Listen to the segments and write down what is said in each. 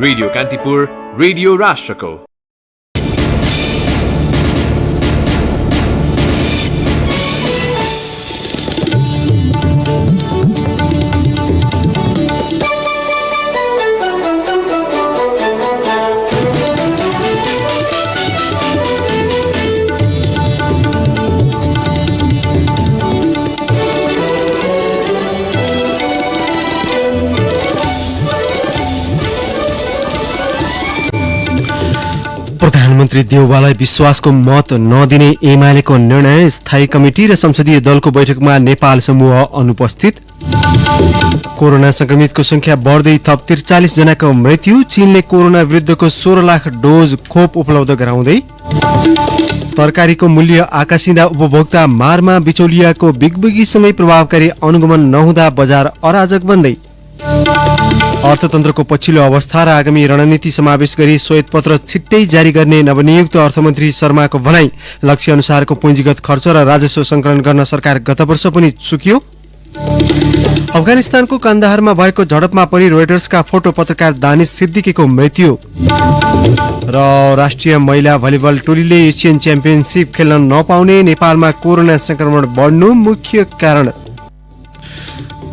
Radio Kantipur, radio राष्ट्रको। प्रधानमन्त्री देउवालाई विश्वासको मत नदिने एमालेको निर्णय, स्थायी कमिटी र संसदीय दलको बैठकमा नेपाल समूह अनुपस्थित। कोरोना संक्रमितको संख्या बढ्दै थप 43 जनाको मृत्यु, चीनले कोरोना विरुद्धको 16 लाख डोज खोप उपलब्ध गराउँदै। तरकारीको मूल्य आकाशिँदा उपभोक्ता मारमा, बिचौलियाको बिगबिगीसँगै प्रभावकारी अनुगमन नहुँदा बजार अराजक बन्दै। अर्थतन्त्रको पछिल्लो अवस्था र आगामी रणनीति समावेश गरी श्वेतपत्र छिट्टै जारी गर्ने नवनियुक्त अर्थमन्त्री शर्माको भनाई। लक्ष्य अनुसारको पुँजीगत खर्च र राजस्व संकलन गर्न सरकार गत वर्ष पनि चुक्यो। अफगानिस्तानको कान्दाहारमा भएको झडपमा परि रोइटर्सका फोटो पत्रकार दानिश सिद्दिकीको मृत्यु। र राष्ट्रिय महिला भलिबल टोलीले एसियन च्याम्पियनसिप खेल्न नपाउने, नेपालमा कोरोना संक्रमण बढ्नु मुख्य कारण।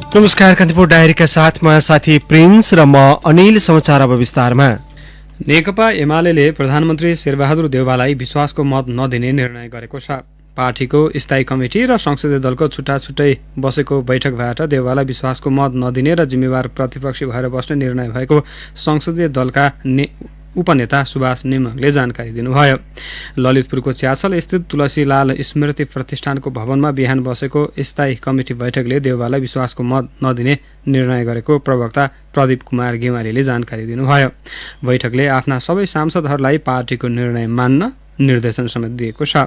नमस्कार, कान्तिपुर डायरीका साथमा साथी प्रिन्स र म अनिल। समाचार अब विस्तारमा। नेकपा एमाले प्रधानमन्त्री शेरबहादुर देउवालाई विश्वासको मत नदिने निर्णय गरेको छ। पार्टीको स्थायी कमिटी र संसदीय दलको छुट्टा छुट्टै बसेको बैठकबाट देउवालाई विश्वासको मत नदिने र जिम्मेवार प्रतिपक्षी भएर बस्ने निर्णय भएको संसदीय दलका उपनेता सुभाष नेमाङले जानकारी दिनुभयो। ललितपुरको च्यासल स्थित तुलसीलाल स्मृति प्रतिष्ठानको भवनमा बिहान बसेको स्थायी कमिटी बैठकले देउवालाई विश्वासको मत नदिने निर्णय गरेको प्रवक्ता प्रदीप कुमार गेवालीले जानकारी दिनुभयो। बैठकले आफ्ना सबै सांसदहरूलाई पार्टीको निर्णय मान्न निर्देशन समेत दिएको छ।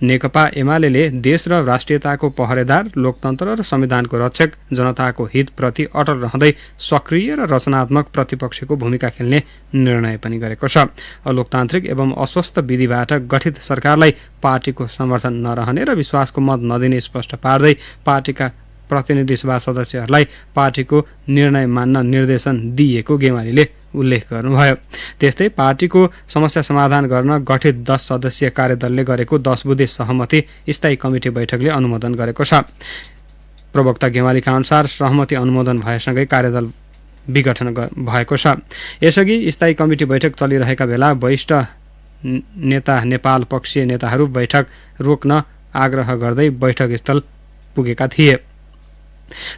नेकपा एमाले देश र राष्ट्रियताको पहरेदार, लोकतन्त्र र संविधानको रक्षक, जनताको हितप्रति अटल रहँदै सक्रिय र रचनात्मक प्रतिपक्षको भूमिका खेल्ने निर्णय पनि गरेको छ। अलोकतान्त्रिक एवं अस्वस्थ विधिबाट गठित सरकारलाई पार्टीको समर्थन नरहने र विश्वासको मत नदिने स्पष्ट पार्दै पार्टीका प्रतिनिधि सभा सदस्यहरूलाई पार्टीको निर्णय मान्न निर्देशन दिएको गेवालीले उल्लेख गर्नुभयो। त्यस्तै पार्टीको समस्या समाधान गर्न गठित 10 सदस्यीय कार्यदलले गरेको 10 बुँदे सहमति स्थायी कमिटी बैठकले अनुमोदन गरेको छ। प्रवक्ता गेवालीका अनुसार सहमति अनुमोदन भएसँगै कार्यदल विघटन भएको छ। यसअघि स्थायी कमिटी बैठक चलिरहेका बेला वरिष्ठ नेता नेपाल पक्षीय नेताहरू बैठक रोक्न आग्रह गर्दै बैठक स्थल पुगेका थिए।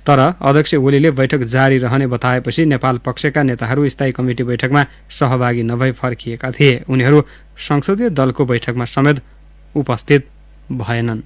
तर अध्यक्ष ओलीले बैठक जारी रहने बताएपछि नेपाल पक्षका नेताहरू स्थायी कमिटी बैठकमा सहभागी नभई फर्किएका थिए। उनीहरू संसदीय दलको बैठकमा समेत उपस्थित भएनन्।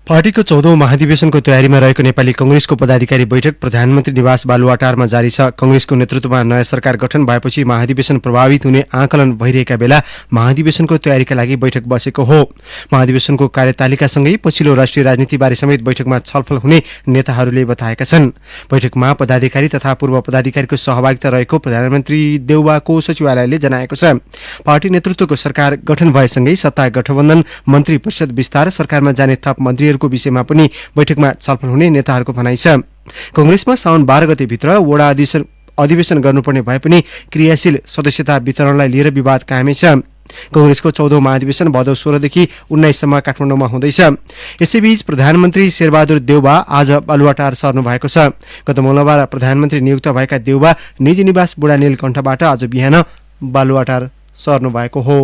पार्टीको 14औं महाधिवेशनको तयारीमा रहेको नेपाली कंग्रेसको पदाधिकारी बैठक प्रधानमन्त्री निवास बालुवाटारमा जारी छ। कंग्रेसको नेतृत्वमा नयाँ सरकार गठन भएपछि महाधिवेशन प्रभावित हुने आकलन भइरहेका बेला महाधिवेशनको तयारीका लागि बैठक बसेको हो। महाधिवेशनको कार्यतालिकासँगै पछिल्लो राष्ट्रिय राजनीतिबारे समेत बैठकमा छलफल हुने नेताहरूले बताएका छन्। बैठकमा पदाधिकारी तथा पूर्व पदाधिकारीको सहभागिता रहेको प्रधानमन्त्री देउवाको सचिवालयले जनाएको छ। पार्टी नेतृत्वको सरकार गठन भएसँगै सत्ता गठबन्धन, मन्त्री परिषद विस्तार, सरकारमा जाने थप मन्त्रीहरू को विषयमा पनि बैठकमा छलफल हुने नेताहरूको भनाइ छ। कंग्रेसमा साउन 12 गते भित्र वडा अधिवेशन गर्नुपर्ने भए पनि क्रियाशील सदस्यता वितरणलाई लिएर विवाद कायमै छ। कंग्रेसको 14औं महाधिवेशन भदौ 16 देखि 19 सम्म काठमाडौँमा हुँदैछ। यसैबीच प्रधानमन्त्री शेरबहादुर देउवा आज बालुवाटार सर्नु भएको छ। गत मंगलबार प्रधानमन्त्री नियुक्त भएका देउवा निजी निवास बुढा नीलकण्ठबाट आज बिहान बालुवाटार सर्नु भएको हो।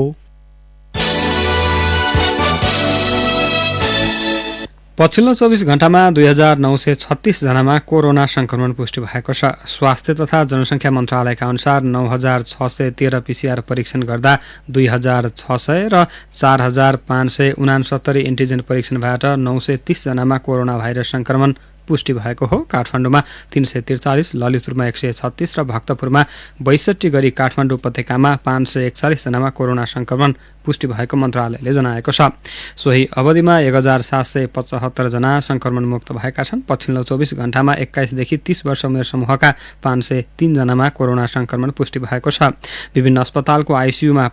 पछिल्लो 24 घण्टामा 2936 जनामा कोरोना संक्रमण पुष्टि भएको छ। स्वास्थ्य तथा जनसङ्ख्या मन्त्रालयका अनुसार 9613 पीसीआर परीक्षण गर्दा 2600 र 4569 एन्टिजेन परीक्षणबाट 930 जनामा कोरोना भाइरस संक्रमण पुष्टि भएको हो। काठमाडौँमा 343, ललितपुरमा 136 र भक्तपुरमा 62 गरी काठमाडौँ उपत्यकामा 541 जनामा कोरोना संक्रमण पुष्टि भएको मन्त्रालयले जनाएको छ। सोही अवधिमा 1775 जना संक्रमण मुक्त भएका छन्। पछिल्लो 24 घण्टामा 21 देखि 30 वर्ष उमेर समूहका 503 जनामा कोरोना संक्रमण पुष्टि भएको छ। विभिन्न अस्पतालको आइसियुमा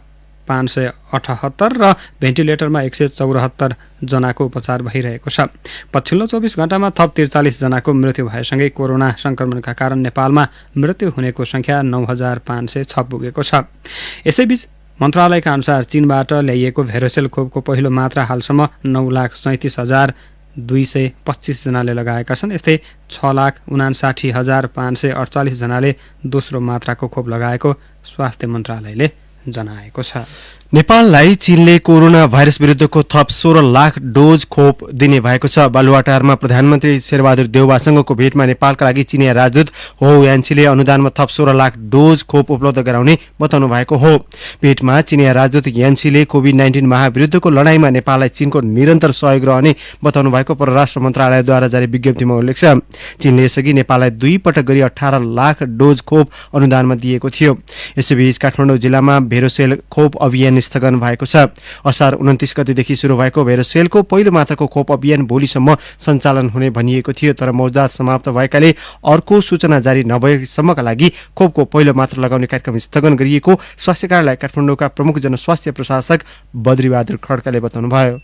578 र भेन्टिलेटरमा 174 जनाको उपचार भइरहेको छ। पछिल्लो 24 घण्टामा थप 43 जनाको मृत्यु भएसँगै कोरोना संक्रमणका कारण नेपालमा मृत्यु हुनेको संख्या 9506 पुगेको छ। यसैबीच मन्त्रालयका अनुसार चीनबाट ल्याइएको भेरोसेल खोपको पहिलो मात्रा हालसम्म 9,37,225 जनाले लगाएका छन्। यस्तै 6,59,548 जनाले दोस्रो मात्राको खोप लगाएको स्वास्थ्य मन्त्रालयले जनाएको छ। नेपाललाई चीनले कोरोना भाइरस विरुद्धको थप 16 लाख डोज खोप दिने भएको छ। बालुवाटारमा प्रधानमन्त्री शेरबहादुर देउवासँगको भेटमा नेपालका लागि चिनिया राजदूत हो यान्छीले अनुदानमा थप 16 लाख डोज खोप उपलब्ध गराउने बताउनु भएको हो। भेटमा चिनिया राजदूत यान्छीले कोभिड-19 महाविरुद्धको लडाईँमा नेपाललाई चीनको निरन्तर सहयोग रहने बताउनु भएको परराष्ट्र मन्त्रालयद्वारा जारी विज्ञप्तिमा उल्लेख छ। चीनले यसअघि नेपाललाई 2 पटक गरी 18 लाख डोज खोप अनुदानमा दिएको थियो। यसैबीच काठमाडौँ जिल्लामा भेरोसेल खोप अभियान स्थगन भएको छ। असार 29 गतेदेखि सुरु भएको भेरोसेलको पहिलो मात्राको खोप अभियान भोलिसम्म सञ्चालन हुने भनिएको थियो, तर मौजात समाप्त भएकाले अर्को सूचना जारी नभएसम्मका लागि खोपको पहिलो मात्रा लगाउने कार्यक्रम स्थगन गरिएको स्वास्थ्य कार्यालय काठमाडौँका प्रमुख जनस्वास्थ्य प्रशासक बद्रीबहादुर खड्काले बताउनुभयो।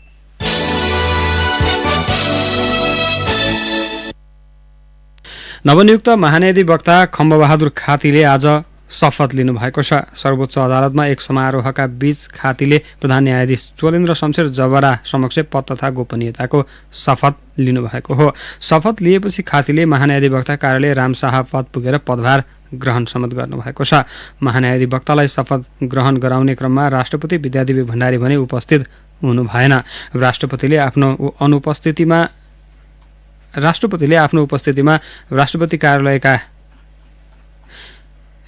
नवनियुक्त महान्यायाधिवक्ता खम्बबहादुर खातीले आज शपथ लिनुभएको छ। सर्वोच्च अदालतमा एक समारोहका बीच खातीले प्रधान न्यायाधीश चोलेन्द्र शमशेर जबरा समक्ष पद तथा गोपनीयताको शपथ लिनुभएको हो। शपथ लिएपछि खातीले महान्यायाधिवक्ता कार्यालय रामशाह पद पुगेर पदभार ग्रहण समेत गर्नुभएको छ। महान्यायाधिवक्तालाई शपथ ग्रहण गराउने क्रममा राष्ट्रपति विद्यादेवी भण्डारी भने उपस्थित हुनु भएन। राष्ट्रपतिले आफ्नो उपस्थितिमा राष्ट्रपति कार्यालयका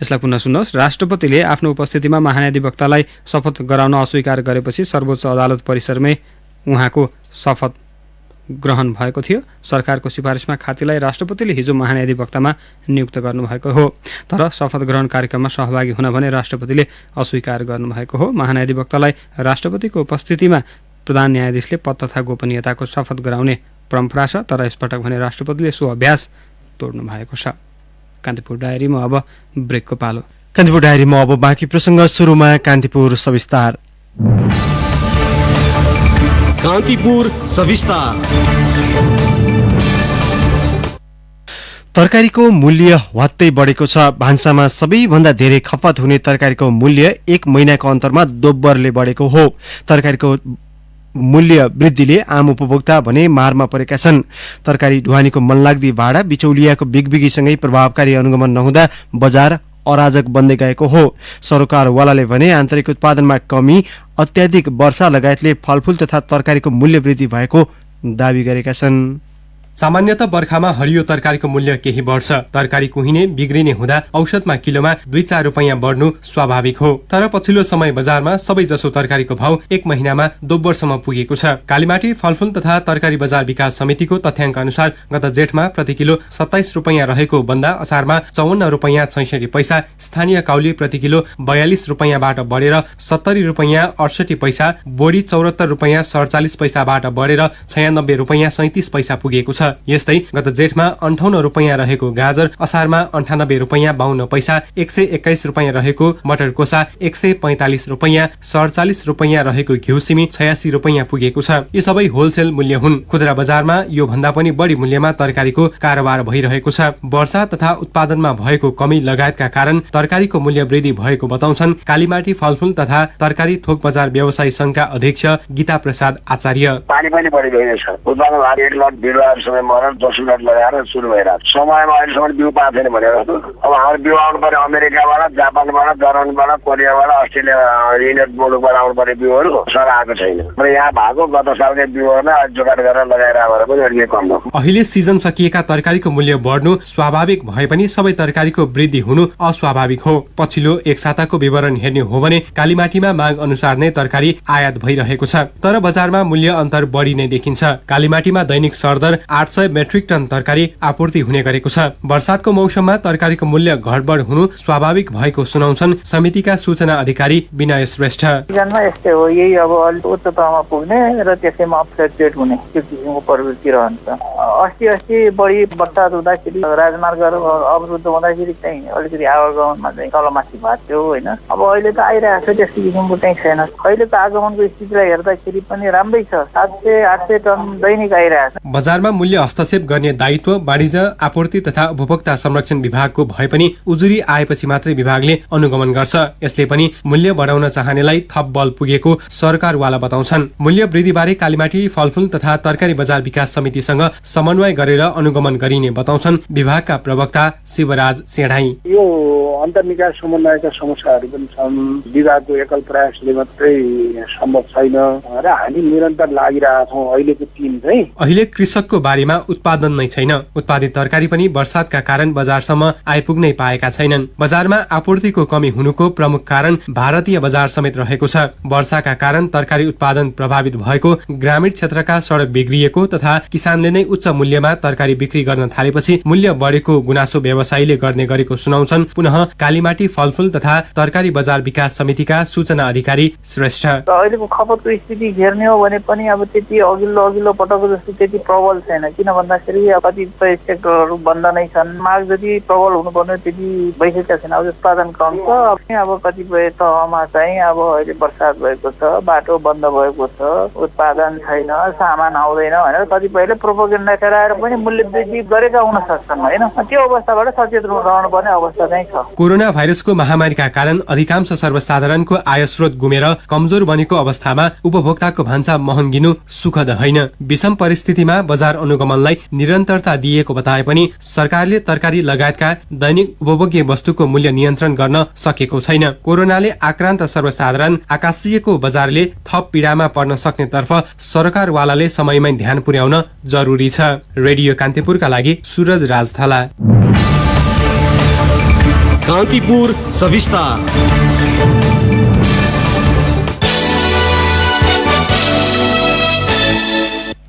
यसलाई पुनः सुन्नुहोस्। राष्ट्रपतिले आफ्नो उपस्थितिमा महान्यायाधिवक्तालाई शपथ गराउन अस्वीकार गरेपछि सर्वोच्च अदालत परिसरमै उहाँको शपथ ग्रहण भएको थियो। सरकारको सिफारिसमा खातीलाई राष्ट्रपतिले हिजो महान्यायाधिवक्तामा नियुक्त गर्नुभएको हो, तर शपथ ग्रहण कार्यक्रममा सहभागी हुन भने राष्ट्रपतिले अस्वीकार गर्नुभएको हो। महान्यायाधिवक्तालाई राष्ट्रपतिको उपस्थितिमा प्रधान न्यायाधीशले पद तथा गोपनीयताको शपथ गराउने परम्परा छ, तर यसपटक भने राष्ट्रपतिले सो अभ्यास तोड्नु भएको छ। कान्तिपुर डायरीमा अब ब्रेकको पालो। कान्तिपुर डायरीमा अब बाँकी प्रसङ्ग। सुरुमा कान्तिपुर सविस्तार। कान्तिपुर सविस्तार। तरकारीको मूल्य ह्वात्तै बढेको छ। भान्सामा सबैभन्दा धेरै खपत हुने तरकारीको मूल्य 1 महिनाको अन्तरमा दोब्बरले बढेको हो। तरकारीको मूल्य वृद्धिले आम उपभोक्ता भने मारमा परेका छन्। तरकारी ढुवानीको मनलाग्दी भाडा, बिचौलियाको बिगबिगीसँगै प्रभावकारी अनुगमन नहुँदा बजार अराजक बन्दै गएको हो। सरोकारवालाले भने आन्तरिक उत्पादनमा कमी, अत्याधिक वर्षा लगायतले फलफूल तथा तरकारीको मूल्य वृद्धि भएको दावी गरेका छन्। सामान्यतः बर्खामा हरियो तरकारीको मूल्य केही बढ्छ। तरकारी कुहिने बिग्रिने हुँदा औसतमा किलोमा 2-4 रुपैयाँ बढ्नु स्वाभाविक हो, तर पछिल्लो समय बजारमा सबै जसो तरकारीको भाव 1 महिनामा दोब्बरसम्म पुगेको छ। कालीमाटी फलफूल तथा तरकारी बजार विकास समितिको तथ्याङ्क अनुसार गत जेठमा प्रति किलो 27 रुपैयाँ रहेको भन्दा असारमा 54 रुपैयाँ 66 पैसा, स्थानीय काउली प्रति किलो 42 रुपैयाँबाट बढेर 70 रुपैयाँ 68 पैसा, बोडी 74 रुपैयाँ 47 पैसाबाट बढेर 96 रुपैयाँ 37 पैसा पुगेको छ। यस्तै गत जेठमा 58 रुपैयाँ रहेको गाजर असारमा 98 रुपैयाँ 52 पैसा, 121 रुपैयाँ रहेको मटर कोसा 145 रुपैयाँ, 47 रुपैयाँ रहेको घिउ सिमी 86 रुपैयाँ पुगेको छ। यी सबै होलसेल मूल्य हुन्। खुद्रा बजारमा यो भन्दा पनि बढी मूल्यमा तरकारीको कारोबार भइरहेको छ। वर्षा तथा उत्पादनमा भएको कमी लगायतका कारण तरकारीको मूल्य वृद्धि भएको बताउँछन् कालीमाटी फलफूल तथा तरकारी थोक बजार व्यवसायी संघका अध्यक्ष गीता प्रसाद आचार्य। पानी पनि बढी गइरहेछ। उत्पादन मरल 10 मिनट लगाएर सुरु भइरहेको समयमा अहिलेसम्म बिउ पाएको छैन भनेर अब हाम्रो बिउ आउनु पर्यो अमेरिकाबाट, जापानबाट, जर्मनीबाट, कोरियाबाट, अस्ट्रेलिया, युनाइटेड मुलुकबाट आउनु पर्ने बिउहरू सर आएको छैन। र यहाँ भएको गत सालकै बिउहरूलाई जोगाड गरेर लगाएर पनि अलिक कम हो। अहिले सिजन सकिएका तरकारीको मूल्य बढ्नु स्वाभाविक भए पनि सबै तरकारीको वृद्धि हुनु अस्वाभाविक हो। पछिल्लो एक साताको विवरण हेर्ने हो भने कालीमाटीमा माग अनुसार नै तरकारी आयात भइरहेको छ, तर बजारमा मूल्य अन्तर बढी नै देखिन्छ। कालीमाटीमा दैनिक सरदर 800 मेट्रिक टन तरकारी आपूर्ति हुने गरेको छ। वर्षातको मौसममा तरकारीको मूल्य घटबढ हुनु स्वाभाविक भएको सुनाउँछन् समितिका सूचना अधिकारी विनय श्रेष्ठ। सिजनमा यस्तै हो, यही अब अलिक उच्च तहमा पुग्ने र त्यसैमा अफ्सेट हुने त्यो किसिमको प्रवृत्ति रहन्छ। अस्ति बढी बर्सात हुँदाखेरि राजमार्गहरू अवरुद्ध हुँदाखेरि चाहिँ अलिकति आवागमनमा चाहिँ तलमाथि भएको थियो होइन। अब अहिले त आइरहेको छ, त्यस्तो किसिमको चाहिँ छैन। अहिलेको आगमनको स्थितिलाई हेर्दाखेरि पनि राम्रै छ, 700-800 टन दैनिक आइरहेको छ। बजारमा मूल्य हस्तक्षेप गर्ने दायित्व वाणिज्य आपूर्ति तथा उपभोक्ता संरक्षण विभागको भए पनि उजुरी आएपछि मात्रै विभागले अनुगमन गर्छ। यसले पनि मूल्य बढाउन चाहनेलाई थप बल पुगेको सरकारवाला बताउँछन्। मूल्य वृद्धिबारे कालीमाटी फलफूल तथा तरकारी बजार विकास समितिसँग समन्वय गरेर अनुगमन गरिने बताउँछन् विभागका प्रवक्ता शिवराज सेढाई। यो अन्तर्निकाय समन्वयका समस्याहरू पनि छन्, विभागको एकल प्रयासले मात्रै सम्भव छैन र हामी निरन्तर लागिरहेछौँ। अहिलेको टिम चाहिँ अहिले कृषकको बारीमा उत्पादन नै छैन। उत्पादित तरकारी पनि वर्षातका कारण बजारसम्म आइपुग्नै पाएका छैनन्। बजारमा आपूर्तिको कमी हुनुको प्रमुख कारण भारतीय बजार समेत रहेको छ। वर्षाका कारण तरकारी उत्पादन प्रभावित भएको, ग्रामीण क्षेत्रका सडक बिग्रिएको तथा किसानले नै उच्च मूल्यमा तरकारी बिक्री गर्न थालेपछि मूल्य बढेको गुनासो व्यवसायीले गर्ने गरेको सुनाउँछन् पुनः कालीमाटी फलफूल तथा तरकारी बजार विकास समितिका सूचना अधिकारी श्रेष्ठ। अहिलेको खपतको स्थिति हेर्ने हो भने पनि अब त्यति अघिल्लो पटकको जस्तो त्यति प्रबल छैन। किन भन्दाखेरि कतिपय सेक्टरहरू बन्द नै छन्। माग जति प्रबल हुनुपर्ने त्यति भइसकेका छैन। अब उत्पादन कम छ। अब कतिपय तहमा चाहिँ अब अहिले बर्सात भएको छ, बाटो बन्द भएको छ, उत्पादन छैन, सामान आउँदैन भनेर कतिपयले प्रोपोगेन्डा गराएर पनि मूल्य वृद्धि गरेका हुन सक्छन् होइन। त्यो अवस्थाबाट सचेत रहनुपर्ने अवस्था चाहिँ छ। कोरोना भाइरसको महामारीका कारण अधिकांश सर्वसाधारणको आय स्रोत गुमेर कमजोर बनेको अवस्थामा उपभोक्ताको भान्सा महँगिनु सुखद होइन। विषम परिस्थितिमा बजार अनुगमनलाई निरन्तरता दिएको बताए पनि सरकारले तरकारी लगायतका दैनिक उपभोग्य वस्तुको मूल्य नियन्त्रण गर्न सकेको छैन। कोरोनाले आक्रान्त सर्वसाधारण आकाशिएको बजारले थप पीडामा पर्न सक्ने तर्फ सरकारवालाले समयमै ध्यान पुर्याउन जरुरी छ। रेडियो कान्तिपुरका लागि सूरज राजथला। कान्तिपुर सविस्तार।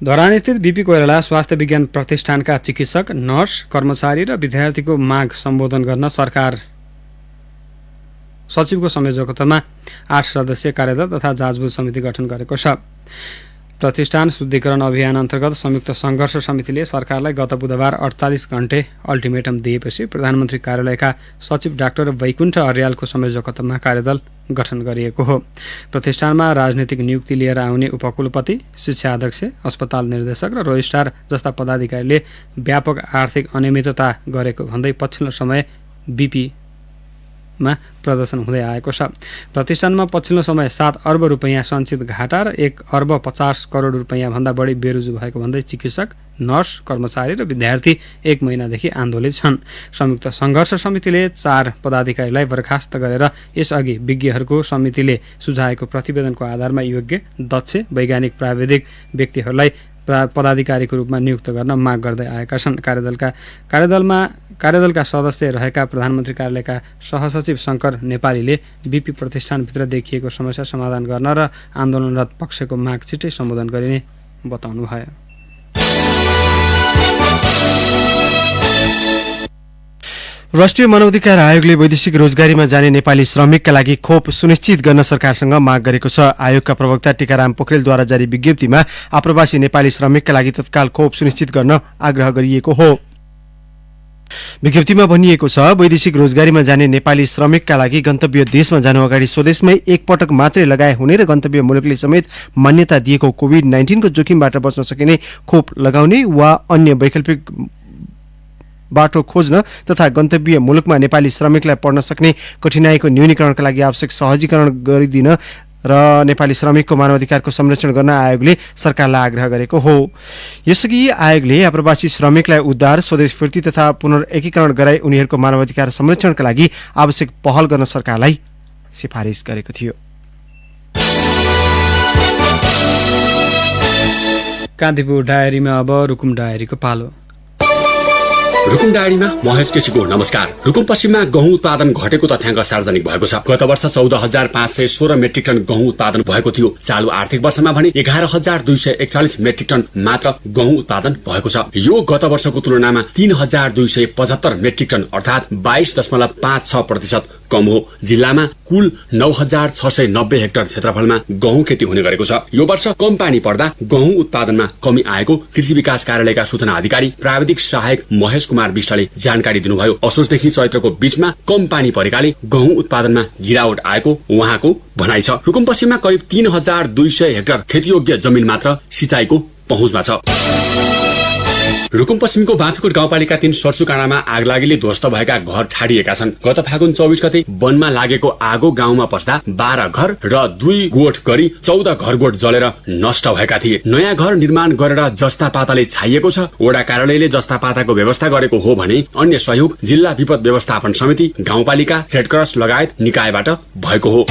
धरानस्थित बीपी कोइराला स्वास्थ्य विज्ञान प्रतिष्ठानका चिकित्सक, नर्स, कर्मचारी र विद्यार्थीको माग सम्बोधन गर्न सरकार सचिवको संयोजकत्वमा 8 सदस्यीय कार्यदल तथा जाँचबुझ समिति गठन गरेको छ। प्रतिष्ठान शुद्धिकरण अभियान अन्तर्गत संयुक्त सङ्घर्ष समितिले सरकारलाई गत बुधबार 48 घण्टे अल्टिमेटम दिएपछि प्रधानमन्त्री कार्यालयका सचिव डाक्टर वैकुण्ठ अर्यालको संयोजकत्वमा कार्यदल गठन गरिएको हो। प्रतिष्ठानमा राजनीतिक नियुक्ति लिएर आउने उपकुलपति, शिक्षा अध्यक्ष, अस्पताल निर्देशक र रजिस्ट्रार जस्ता पदाधिकारीले व्यापक आर्थिक अनियमितता गरेको भन्दै पछिल्लो समय बीपीमा प्रदर्शन हुँदै आएको छ। प्रतिष्ठानमा पछिल्लो समय 7 अर्ब रुपैयाँ सञ्चित घाटा र 1 अर्ब 50 करोड रुपैयाँ भन्दा बढी बेरुजु भएको भन्दै चिकित्सक, नर्स, कर्मचारी र विद्यार्थी 1 महिनादेखि आन्दोलित छन्। संयुक्त सङ्घर्ष समितिले 4 पदाधिकारीलाई बर्खास्त गरेर यसअघि विज्ञहरूको समितिले सुझाएको प्रतिवेदनको आधारमा योग्य, दक्ष, वैज्ञानिक, प्राविधिक व्यक्तिहरूलाई पदाधिकारीको रूपमा नियुक्त गर्न माग गर्दै आएका छन्। कार्यदलका सदस्य रहेका प्रधानमन्त्री कार्यालयका सहसचिव शङ्कर नेपालीले बीपी प्रतिष्ठानभित्र देखिएको समस्या समाधान गर्न र आन्दोलनरत पक्षको माग छिट्टै सम्बोधन गरिने बताउनुभयो। राष्ट्रिय मानवाधिकार आयोगले वैदेशिक रोजगारीमा जाने नेपाली श्रमिकका लागि खोप सुनिश्चित गर्न सरकारसँग माग गरेको छ। आयोगका प्रवक्ता टीकाराम पोखरेलद्वारा जारी विज्ञप्तिमा आप्रवासी नेपाली श्रमिकका लागि तत्काल खोप सुनिश्चित गर्न आग्रह गरिएको हो। विज्ञप्तिमा भनिएको छ, वैदेशिक रोजगारीमा जाने नेपाली श्रमिकका लागि गन्तव्य देशमा जानु अगाडि स्वदेशमै एकपटक मात्रै लगाए हुने र गन्तव्य मुलुकले समेत मान्यता दिएको कोभिड-19 को जोखिमबाट बच्न सकिने खोप लगाउने वा अन्य वैकल्पिक बाटो खोज्न तथा गन्तव्य मुलुकमा नेपाली श्रमिकलाई पढ्न सक्ने कठिनाइको न्यूनीकरणका लागि आवश्यक सहजीकरण गरिदिन र नेपाली श्रमिकको मानवाधिकारको संरक्षण गर्न आयोगले सरकारलाई आग्रह गरेको हो। यसअघि आयोगले आप्रवासी श्रमिकलाई उद्धार, स्वदेश फिर्ती तथा पुनर्एकीकरण गराई उनीहरूको मानवाधिकार संरक्षणका लागि आवश्यक पहल गर्न सरकारलाई सिफारिस गरेको थियो। कान्तिपुर डायरीमा अब रुकुम डायरीको पालो। रुकुम डायरीमा महेश केसीको नमस्कार। रुकुम पश्चिममा गहुँ उत्पादन घटेको तथ्याङ्क सार्वजनिक भएको छ। गत वर्ष 14,516 मेट्रिक टन गहुँ उत्पादन भएको थियो। चालु आर्थिक वर्षमा भने 11,241 मेट्रिक टन मात्र गहुँ उत्पादन भएको छ। यो गत वर्षको तुलनामा 3,275 मेट्रिक टन अर्थात 22.56% कम हो। जिल्लामा कुल 9,690 हेक्टर क्षेत्रफलमा गहुँ खेती हुने गरेको छ। यो वर्ष कम पानी पर्दा गहुँ उत्पादनमा कमी आएको कृषि विकास कार्यालयका सूचना अधिकारी प्राविधिक सहायक महेश कुमार विष्टले जानकारी दिनुभयो। असोजदेखि चैत्रको बीचमा कम पानी परेकाले गहुँ उत्पादनमा गिरावट आएको उहाँको भनाइ छ। रुकुम पश्चिममा करिब 3,200 हेक्टर खेतीयोग्य जमिन मात्र सिंचाइको पहुँचमा छ। रुकुम पश्चिमको बाँफीकोट गाउँपालिका 3 सरसुकाँडामा आगलागीले ध्वस्त भएका घर ठाडिएका छन्। गत फागुन 24 गते वनमा लागेको आगो गाउँमा पस्दा 12 घर र 2 गोठ गरी 14 घरगोठ जलेर नष्ट भएका थिए। नयाँ घर निर्माण गरेर जस्ता पाताले छाइएको छ। वडा कार्यालयले जस्ता पाताको व्यवस्था गरेको हो भने अन्य सहयोग जिल्ला विपद व्यवस्थापन समिति, गाउँपालिका, रेडक्रस लगायत निकायबाट भएको हो।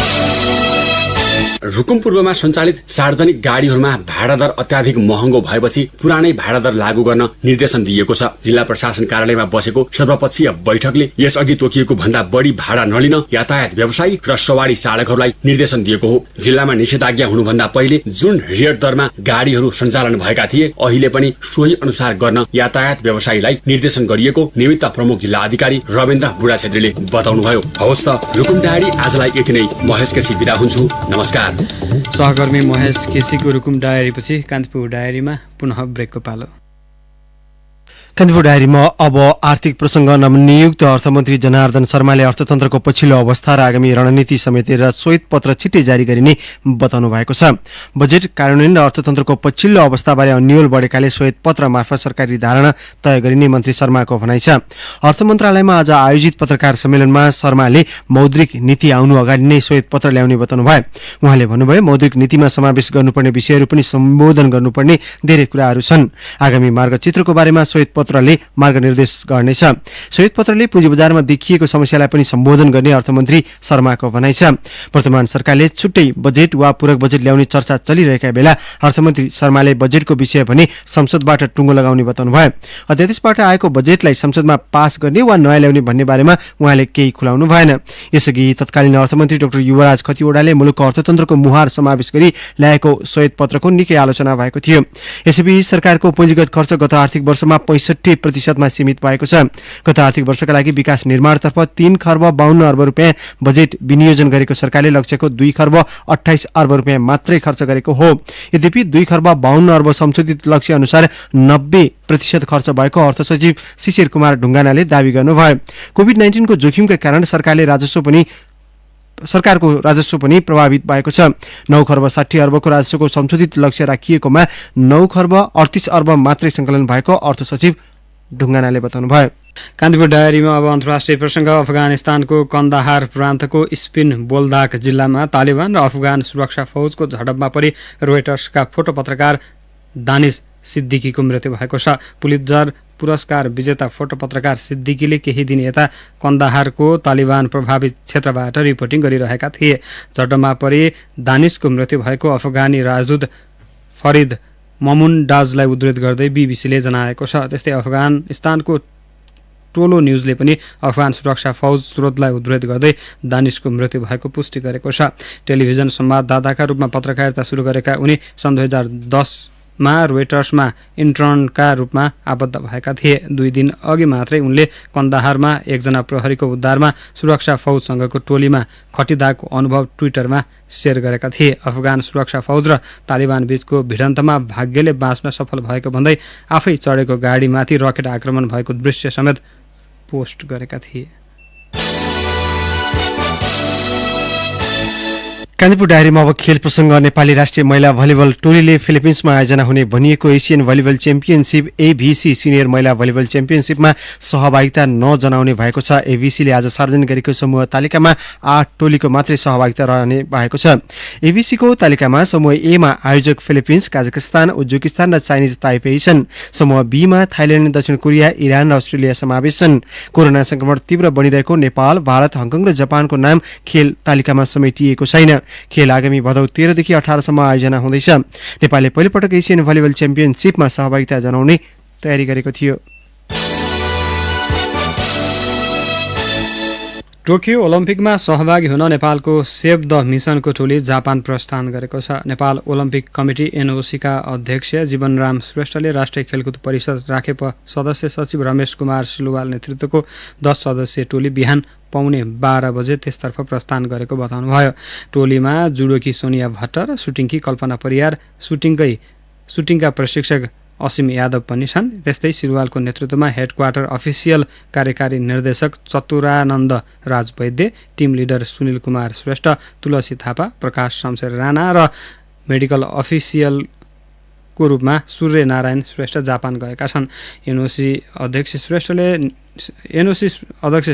रुकुम पूर्वमा सञ्चालित सार्वजनिक गाड़ीहरूमा भाडा दर अत्याधिक महँगो भएपछि पुरानै भाडा दर लागू गर्न निर्देशन दिएको छ। जिल्ला प्रशासन कार्यालयमा बसेको सर्वपक्षीय बैठकले यसअघि तोकिएको भन्दा बढी भाडा नलिन यातायात व्यवसायी र सवारी चालकहरूलाई निर्देशन दिएको हो। जिल्लामा निषेधाज्ञा हुनुभन्दा पहिले जुन रेट दरमा गाड़ीहरू सञ्चालन भएका थिए अहिले पनि सोही अनुसार गर्न यातायात व्यवसायीलाई निर्देशन गरिएको निमित्त प्रमुख जिल्ला अधिकारी रविन्द्र बुढा छेत्रीले बताउनुभयो। हवस् त रुकुम डायरी आजलाई यति नै। महेश केसी बिदा हुन्छु। नमस्कार। सहकर्मी महेश केसीको रुकुम डायरीपछि कान्तिपुर डायरीमा पुनः ब्रेकको पालो। कान्तिपुर डायरीमा अब आर्थिक प्रसंग नवनियुक्त अर्थमन्त्री जनार्दन शर्माले अर्थतन्त्रको पछिल्लो अवस्था र आगामी रणनीति समेटेर श्वेत पत्र छिट्टै जारी गरिने बताउनु भएको छ। बजेट कार्यान्वयन र अर्थतन्त्रको पछिल्लो अवस्थाबारे अन्यल बढेकाले श्वेत पत्र मार्फत सरकारी धारणा तय गरिने मन्त्री शर्माको भनाइ छ। अर्थ मन्त्रालयमा आज आयोजित पत्रकार सम्मेलनमा शर्माले मौद्रिक नीति आउनु अगाडि नै श्वेत पत्र ल्याउने बताउनु भयो। उहाँले भन्नुभयो मौद्रिक नीतिमा समावेश गर्नुपर्ने विषयहरू पनि सम्बोधन गर्नुपर्ने धेरै कुराहरू छन्। आगामी मार्गचित्रको बारेमा श्वेत पत्रले मार्गनिर्देश गर्नेछ। श्वेत पत्रले पुँजी बजारमा देखिएको समस्यालाई पनि सम्बोधन गर्ने अर्थमन्त्री शर्माको भनाइ छ। वर्तमान सरकारले छुट्टै बजेट वा पूरक बजेट ल्याउने चर्चा चलिरहेका बेला अर्थमन्त्री शर्माले बजेटको विषय भने संसदबाट टुङ्गो लगाउने बताउनु भयो। अध्यादेशबाट आएको बजेटलाई संसदमा पास गर्ने वा नयाँ ल्याउने भन्ने बारेमा उहाँले केही खुलाउनु भएन। यसअघि तत्कालीन अर्थमन्त्री डाक्टर युवराज खतिवड़ाले मुलुकको अर्थतन्त्रको मुहार समावेश गरी ल्याएको श्वेत पत्रको निकै आलोचना भएको थियो। यसैबीच सरकारको पुँजीगत खर्च गत आर्थिक वर्षमा 65% सीमित भएको छ। गत आर्थिक वर्षका लागि विकास निर्माणतर्फ 3 खर्ब 52 अर्ब रुपियाँ बजेट विनियोजन गरेको सरकारले लक्ष्यको 2 खर्ब 28 अर्ब रुपियाँ मात्रै खर्च गरेको हो। यद्यपि 2 खर्ब 52 अर्ब संशोधित लक्ष्य अनुसार 90% खर्च भएको अर्थ सचिव शिशिर कुमार ढुङ्गानाले दावी गर्नुभयो। कोभिड-19 को जोखिमका कारण सरकारको राजस्व पनि प्रभावित भएको छ। 9 खर्ब 60 अर्बको राजस्वको संशोधित लक्ष्य राखिएकोमा 9 खर्ब 38 अर्ब मात्रै संकलन भएको अर्थ सचिव ढुङ्गानाले बताउनुभयो। कान्तिपुर डायरीमा अब अन्तर्राष्ट्रिय प्रसङ्ग। अफगानिस्तानको कन्दहार प्रान्तको स्पिन बोल्दाक जिल्लामा तालिबान र अफगान सुरक्षा फौजको झडपमा परि रोयटर्सका फोटो पत्रकार दानिश सिद्दिकीको मृत्यु भएको छ। पुलित्जर पुरस्कार विजेता फोटो पत्रकार सिद्दिकीले केही दिन यता कन्दहारको तालिबान प्रभावित क्षेत्रबाट रिपोर्टिङ गरिरहेका थिए। झडपमा परि दानिशको मृत्यु भएको अफगानी राजदूत फरिद ममुन्डाजलाई उद्धृत गर्दै बीबीसीले जनाएको छ। त्यस्तै अफगानिस्तानको टोलो न्युजले पनि अफगान सुरक्षा फौज स्रोतलाई उद्धृत गर्दै दानिशको मृत्यु भएको पुष्टि गरेको छ। टेलिभिजन संवाददाताका रूपमा पत्रकारिता सुरु गरेका उनी सन् 2010 मा रोयटर्समा इन्टर्नका रूपमा आबद्ध भएका थिए। 2 दिन अघि मात्रै उनले कन्दहारमा एकजना प्रहरीको उद्धारमा सुरक्षा फौजसँगको टोलीमा खटिदाको अनुभव ट्विटरमा शेयर गरेका थिए। अफगान सुरक्षा फौज र तालिबान बीचको भिडन्तमा भाग्यले बाँच्न सफल भएको भन्दै आफै चढेको गाडीमाथि रकेट आक्रमण भएको दृश्य समेत पोस्ट गरेका थिए। कान्तिपुर डायरीमा अब खेल प्रसङ्ग। नेपाली राष्ट्रिय महिला भलिबल टोलीले फिलिपिन्समा आयोजना हुने भनिएको Asian volleyball championship AVC senior महिला भलिबल च्याम्पियनसिपमा सहभागिता नजनाउने भएको छ। एभीसीले आज सार्वजनिक गरेको समूह तालिकामा 8 टोलीको मात्रै सहभागिता रहने भएको छ। एभीसीको तालिकामा समूह ए मा आयोजक फिलिपिन्स, काजाकिस्तान, उज्बेकिस्तान र चाइनिज ताइपेई छन्। समूह बी मा थाइल्याण्ड, दक्षिण कोरिया, इरान र अस्ट्रेलिया समावेश छन्। कोरोना संक्रमण तीव्र बनिरहेको नेपाल, भारत, हङकङ र जापानको नाम खेल तालिकामा समेटिएको छैन। खेल आगामी भदौ 13 देखि 18 सम्म आयोजना हुँदैछ। नेपालले पहिलोपटक एसियन भलिबल च्याम्पियनसिपमा सहभागिता जनाउने तयारी गरेको थियो। टोकियो ओलम्पिकमा सहभागी हुन नेपालको सेभ द मिसनको टोली जापान प्रस्थान गरेको छ। नेपाल ओलम्पिक कमिटी एनओसीका अध्यक्ष जीवनराम श्रेष्ठले राष्ट्रिय खेलकुद परिषद राखेप सदस्य सचिव रमेश कुमार सिलुवाल नेतृत्वको 10 सदस्यीय टोली बिहान पाउने 12 बजे त्यसतर्फ प्रस्थान गरेको बताउनुभयो। टोलीमा जुडोकी सोनिया भट्ट र सुटिङकी कल्पना परियार, सुटिङका प्रशिक्षक असीम यादव पनि छन्। त्यस्तै सिलवालको नेतृत्वमा हेडक्वार्टर अफिसियल कार्यकारी निर्देशक चतुरानन्द राज वैद्य, टिम लिडर सुनिल कुमार श्रेष्ठ, तुलसी थापा, प्रकाश शमशेर राणा र मेडिकल अफिसियलको रूपमा सूर्य नारायण श्रेष्ठ जापान गएका छन्। एनओसी अध्यक्ष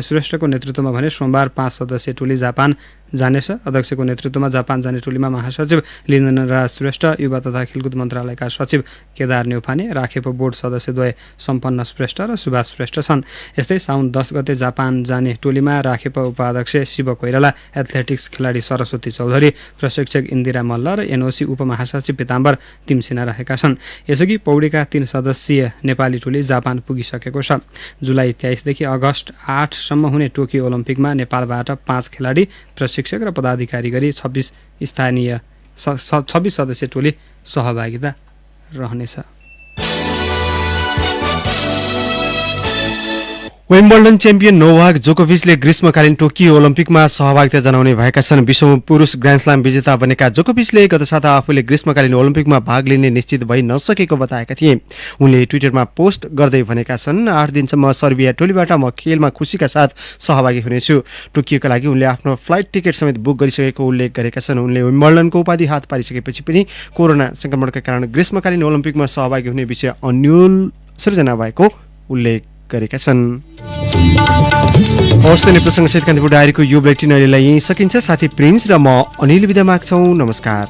श्रेष्ठको नेतृत्वमा भने सोमबार 5 सदस्यीय टोली जापान जानेछ। अध्यक्षको नेतृत्वमा जापान जाने टोलीमा महासचिव लिन्दनराज श्रेष्ठ, युवा तथा खेलकुद मन्त्रालयका सचिव केदार न्यौपाने, राखेप बोर्ड सदस्यद्वय सम्पन्न श्रेष्ठ र सुभाष श्रेष्ठ छन्। यस्तै साउन 10 गते जापान जाने टोलीमा राखेप उपाध्यक्ष शिव कोइराला, एथलेटिक्स खेलाडी सरस्वती चौधरी, प्रशिक्षक इन्दिरा मल्ल र एनओसी उपमहासचिव पिताम्बर तिमसिना रहेका छन्। यसअघि पौडीका 3 सदस्यीय नेपाली टोली जापान पुगिसकेको छ। जुलाई 23 देखि अगस्त 8 सम्म हुने टोकियो ओलम्पिकमा नेपालबाट 5 खेलाडी, प्रशिक्षक र पदाधिकारी गरी 26 सदस्यीय टोली सहभागिता रहनेछ। विम्बल्डन च्याम्पियन नोभाक जोकोभिचले ग्रीष्मकालीन टोकियो ओलम्पिकमा सहभागिता जनाउने भएका छन्। विश्व पुरुष ग्रान्ड स्लाम विजेता बनेका जोकोभिचले गत साता आफूले ग्रीष्मकालीन ओलम्पिकमा भाग लिने निश्चित भइ नसकेको बताएका थिए। उनले ट्विटरमा पोस्ट गर्दै भनेका छन्, 8 दिनसम्म सर्बिया टोलीबाट म खेलमा खुसीका साथ सहभागी हुनेछु। टोकियोका लागि उनले आफ्नो फ्लाइट टिकट समेत बुक गरिसकेको उल्लेख गरेका छन्। उनले विम्बल्डनको उपाधि हात पारिसकेपछि पनि कोरोना संक्रमणका कारण ग्रीष्मकालीन ओलम्पिकमा सहभागी हुने विषय अन्यल सृजना भएको उल्लेख गरेका छन्। हवस् त प्रसङ्गसहित कान्तिपुर डायरीको यो बुलेटिन अहिलेलाई यहीँ सकिन्छ। साथी प्रिन्स र म अनिल बिदा माग्छौँ। नमस्कार।